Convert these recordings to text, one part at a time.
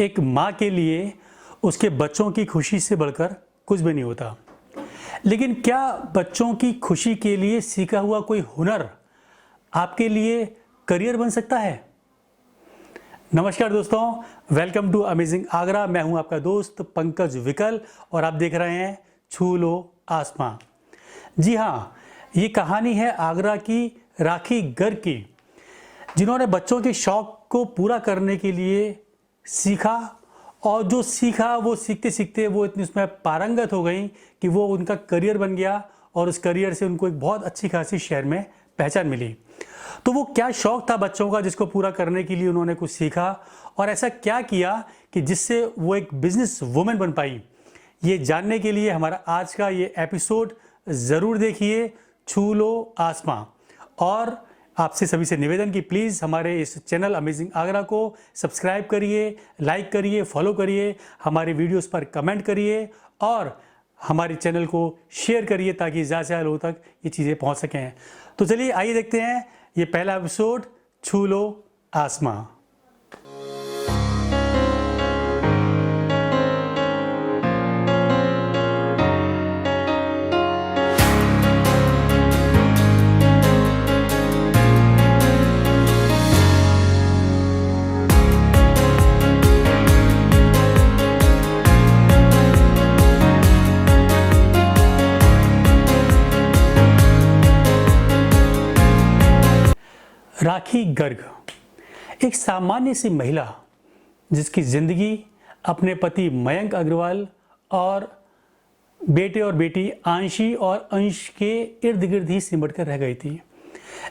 एक माँ के लिए उसके बच्चों की खुशी से बढ़कर कुछ भी नहीं होता। लेकिन क्या बच्चों की खुशी के लिए सीखा हुआ कोई हुनर आपके लिए करियर बन सकता है? नमस्कार दोस्तों, वेलकम टू अमेजिंग आगरा। मैं हूं आपका दोस्त पंकज विकल और आप देख रहे हैं छू लो आसमां। जी हाँ, ये कहानी है आगरा की राखी गर्ग की, जिन्होंने बच्चों के शौक को पूरा करने के लिए सीखा और जो सीखा वो सीखते सीखते वो इतनी उसमें पारंगत हो गई कि वो उनका करियर बन गया और उस करियर से उनको एक बहुत अच्छी खासी शहर में पहचान मिली। तो वो क्या शौक था बच्चों का जिसको पूरा करने के लिए उन्होंने कुछ सीखा और ऐसा क्या किया कि जिससे वो एक बिजनेस वुमेन बन पाई, ये जानने के लिए हमारा आज का ये एपिसोड ज़रूर देखिए, छू लो आसमां। और आपसे सभी से निवेदन कि प्लीज़ हमारे इस चैनल अमेजिंग आगरा को सब्सक्राइब करिए, लाइक करिए, फॉलो करिए, हमारे वीडियोस पर कमेंट करिए और हमारे चैनल को शेयर करिए ताकि ज़्यादा से ज़्यादा लोगों तक ये चीज़ें पहुंच सकें। तो चलिए आइए देखते हैं ये पहला एपिसोड, छू लो आसमां। राखी गर्ग एक सामान्य सी महिला जिसकी ज़िंदगी अपने पति मयंक अग्रवाल और बेटे और बेटी आंशी और अंश के इर्द गिर्द ही सिमट कर रह गई थी,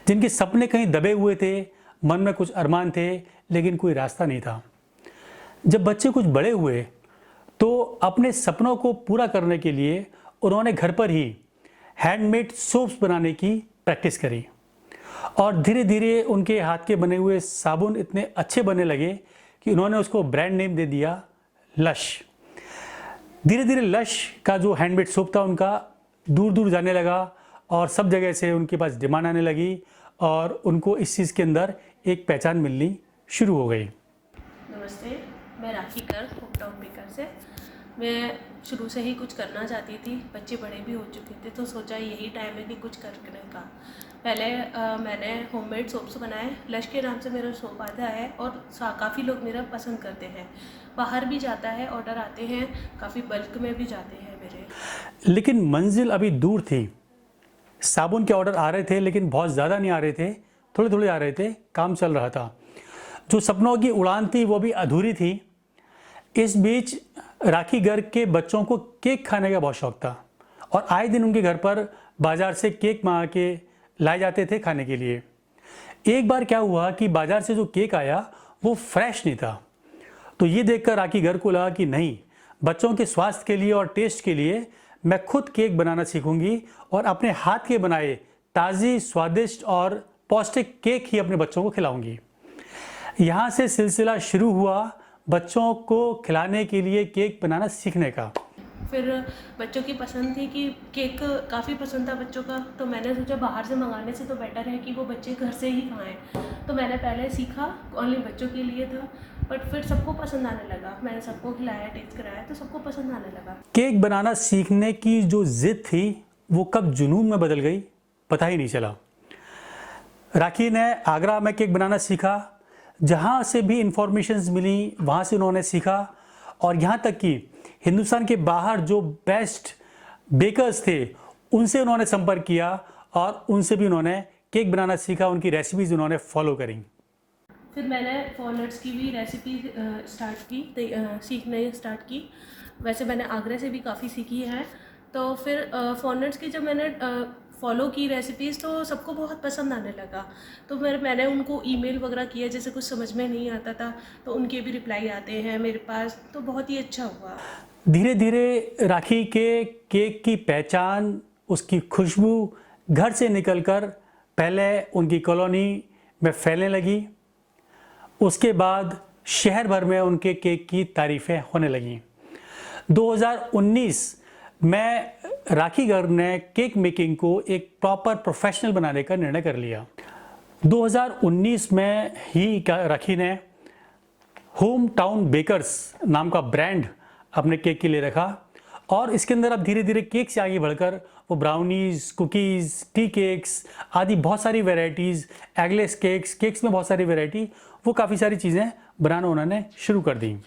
जिनके सपने कहीं दबे हुए थे, मन में कुछ अरमान थे लेकिन कोई रास्ता नहीं था। जब बच्चे कुछ बड़े हुए तो अपने सपनों को पूरा करने के लिए उन्होंने घर पर ही हैंडमेड सोप्स बनाने की प्रैक्टिस करी और धीरे धीरे उनके हाथ के बने हुए साबुन इतने अच्छे बनने लगे कि उन्होंने उसको ब्रांड नेम दे दिया लश। धीरे धीरे लश का जो हैंडमेड सोप था उनका दूर दूर जाने लगा और सब जगह से उनके पास डिमांड आने लगी और उनको इस चीज़ के अंदर एक पहचान मिलनी शुरू हो गई। नमस्ते, मैं राखी गर्ग होप टाउन बेकर से। मैं शुरू से ही कुछ करना चाहती थी, बच्चे बड़े भी हो चुके थे तो सोचा यही टाइम है कि कुछ करने का। पहले मैंने होममेड सोप्स बनाए, लश के नाम से मेरा सोप आता है और काफ़ी लोग मेरा पसंद करते हैं। बाहर भी जाता है, ऑर्डर आते हैं, काफ़ी बल्क में भी जाते हैं मेरे। लेकिन मंजिल अभी दूर थी। साबुन के ऑर्डर आ रहे थे लेकिन बहुत ज़्यादा नहीं आ रहे थे, थोड़े थोड़े आ रहे थे, काम चल रहा था। जो सपनों की उड़ान थी वो भी अधूरी थी। इस बीच राखी गर्ग के बच्चों को केक खाने का बहुत शौक था और आए दिन उनके घर पर बाज़ार से केक मंगा के लाए जाते थे खाने के लिए। एक बार क्या हुआ कि बाज़ार से जो केक आया वो फ्रेश नहीं था, तो ये देखकर राखी गर्ग को लगा कि नहीं, बच्चों के स्वास्थ्य के लिए और टेस्ट के लिए मैं खुद केक बनाना सीखूंगी और अपने हाथ के बनाए ताज़ी, स्वादिष्ट और पौष्टिक केक ही अपने बच्चों को खिलाऊंगी। यहाँ से सिलसिला शुरू हुआ बच्चों को खिलाने के लिए केक बनाना सीखने का। फिर बच्चों की पसंद थी कि केक काफ़ी पसंद था बच्चों का, तो मैंने सोचा बाहर से मंगाने से तो बेटर है कि वो बच्चे घर से ही खाएं। तो मैंने पहले सीखा, ओनली बच्चों के लिए था, बट फिर सबको पसंद आने लगा। मैंने सबको खिलाया, टेस्ट कराया तो सबको पसंद आने लगा। केक बनाना सीखने की जो जिद थी वो कब जुनून में बदल गई पता ही नहीं चला। राखी ने आगरा में केक बनाना सीखा, जहाँ से भी इंफॉर्मेशंस मिली वहाँ से उन्होंने सीखा और यहाँ तक कि हिंदुस्तान के बाहर जो बेस्ट बेकर्स थे उनसे उन्होंने संपर्क किया और उनसे भी उन्होंने केक बनाना सीखा, उनकी रेसिपीज़ उन्होंने फॉलो करी। फिर मैंने वॉलनट्स की भी रेसिपी स्टार्ट की, सीखने स्टार्ट की। वैसे मैंने आगरा से भी काफ़ी सीखी है। तो फिर वॉलनट्स की जब मैंने फॉलो की रेसिपीज़ तो सबको बहुत पसंद आने लगा। तो मैंने उनको ईमेल वगैरह किया, जैसे कुछ समझ में नहीं आता था तो उनके भी रिप्लाई आते हैं मेरे पास, तो बहुत ही अच्छा हुआ। धीरे धीरे राखी के केक की पहचान, उसकी खुशबू घर से निकलकर पहले उनकी कॉलोनी में फैलने लगी। उसके बाद शहर भर में उनके केक की तारीफ़ें होने लगीं। 2019 में राखी गर्ग ने केक मेकिंग को एक प्रॉपर प्रोफेशनल बनाने का निर्णय कर लिया। 2019 में ही राखी ने होम टाउन बेकर्स नाम का ब्रांड अपने केक के लिए रखा और इसके अंदर अब धीरे धीरे केक से आगे बढ़कर वो ब्राउनीज, कुकीज़, टी केक्स आदि बहुत सारी वैरायटीज़, एगलेस केक्स में बहुत सारी वैरायटी, वो काफ़ी सारी चीज़ें बनाना उन्होंने शुरू कर दी।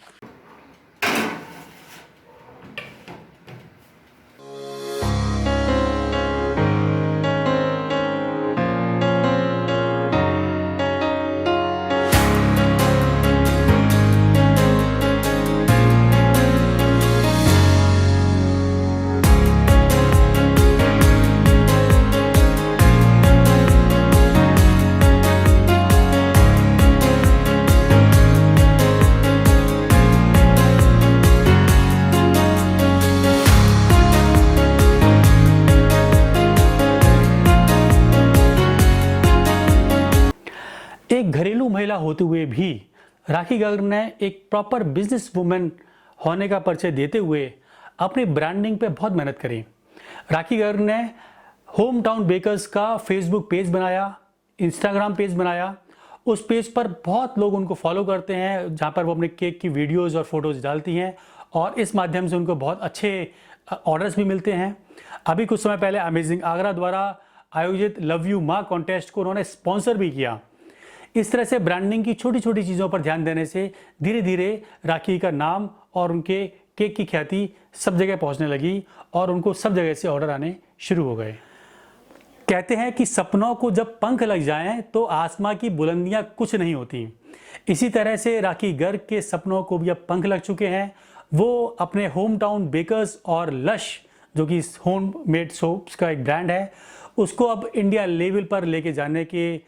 एक घरेलू महिला होते हुए भी राखी गर्ग ने एक प्रॉपर बिजनेस वुमेन होने का परिचय देते हुए अपनी ब्रांडिंग पे बहुत मेहनत करी। राखी गर्ग ने होम टाउन बेकर्स का फेसबुक पेज बनाया, इंस्टाग्राम पेज बनाया। उस पेज पर बहुत लोग उनको फॉलो करते हैं, जहाँ पर वो अपने केक की वीडियोज़ और फोटोज़ डालती हैं और इस माध्यम से उनको बहुत अच्छे ऑर्डर्स भी मिलते हैं। अभी कुछ समय पहले अमेजिंग आगरा द्वारा आयोजित लव यू माँ कॉन्टेस्ट को उन्होंने स्पॉन्सर भी किया। इस तरह से ब्रांडिंग की छोटी छोटी चीज़ों पर ध्यान देने से धीरे धीरे राखी का नाम और उनके केक की ख्याति सब जगह पहुंचने लगी और उनको सब जगह से ऑर्डर आने शुरू हो गए। कहते हैं कि सपनों को जब पंख लग जाएं तो आसमां की बुलंदियां कुछ नहीं होती। इसी तरह से राखी गर्ग के सपनों को भी अब पंख लग चुके हैं। वो अपने होम टाउन बेकर्स और लश, जो कि होम मेड सोप्स का एक ब्रांड है, उसको अब इंडिया लेवल पर लेके जाने के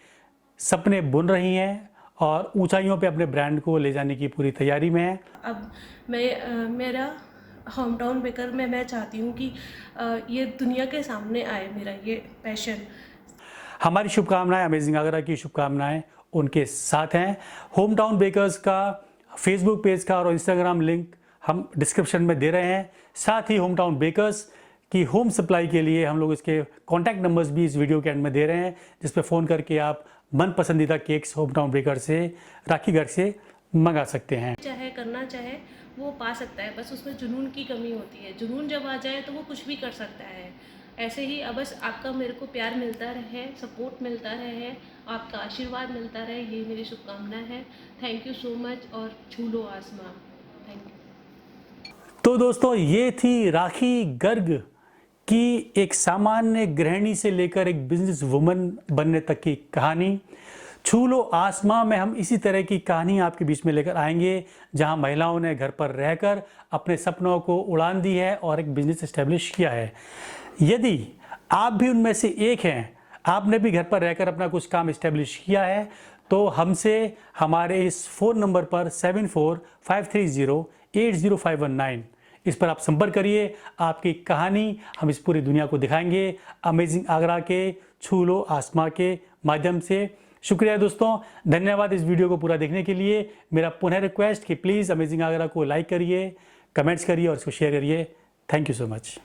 सपने बुन रही हैं और ऊंचाइयों पे अपने ब्रांड को ले जाने की पूरी तैयारी में है। अब मेरा होम टाउन बेकर में मैं चाहती हूँ कि ये दुनिया के सामने आए, मेरा ये पैशन। हमारी शुभकामनाएं, अमेजिंग आगरा की शुभकामनाएं उनके साथ हैं। होम टाउन बेकर्स का फेसबुक पेज का और इंस्टाग्राम लिंक हम डिस्क्रिप्शन में दे रहे हैं। साथ ही होम टाउन बेकर्स की होम सप्लाई के लिए हम लोग इसके कॉन्टैक्ट नंबर्स भी इस वीडियो के एंड में दे रहे हैं, जिस पर फ़ोन करके आप मन पसंदीदा केक्स होम टाउन बेकर से, राखी गर्ग से मंगा सकते हैं। चाहे करना चाहे वो पा सकता है, बस उसमें जुनून की कमी होती है। जुनून जब आ जाए तो वो कुछ भी कर सकता है। ऐसे ही अब बस आपका मेरे को प्यार मिलता रहे, सपोर्ट मिलता रहे, आपका आशीर्वाद मिलता रहे, यही मेरी शुभकामना है। थैंक यू सो मच और छू लो आसमां। Thank you. तो दोस्तों, ये थी राखी गर्ग कि एक सामान्य गृहिणी से लेकर एक बिजनेस वुमन बनने तक की कहानी। छू लो आसमां में हम इसी तरह की कहानी आपके बीच में लेकर आएंगे, जहां महिलाओं ने घर पर रहकर अपने सपनों को उड़ान दी है और एक बिजनेस एस्टेब्लिश किया है। यदि आप भी उनमें से एक हैं, आपने भी घर पर रहकर अपना कुछ काम एस्टेब्लिश किया है, तो हमसे हमारे इस फ़ोन नंबर पर 7453080519 इस पर आप संपर्क करिए। आपकी कहानी हम इस पूरी दुनिया को दिखाएंगे अमेजिंग आगरा के छू लो आसमां के माध्यम से। शुक्रिया दोस्तों, धन्यवाद इस वीडियो को पूरा देखने के लिए। मेरा पुनः रिक्वेस्ट कि प्लीज़ अमेजिंग आगरा को लाइक करिए, कमेंट्स करिए और इसको शेयर करिए। Thank you so much.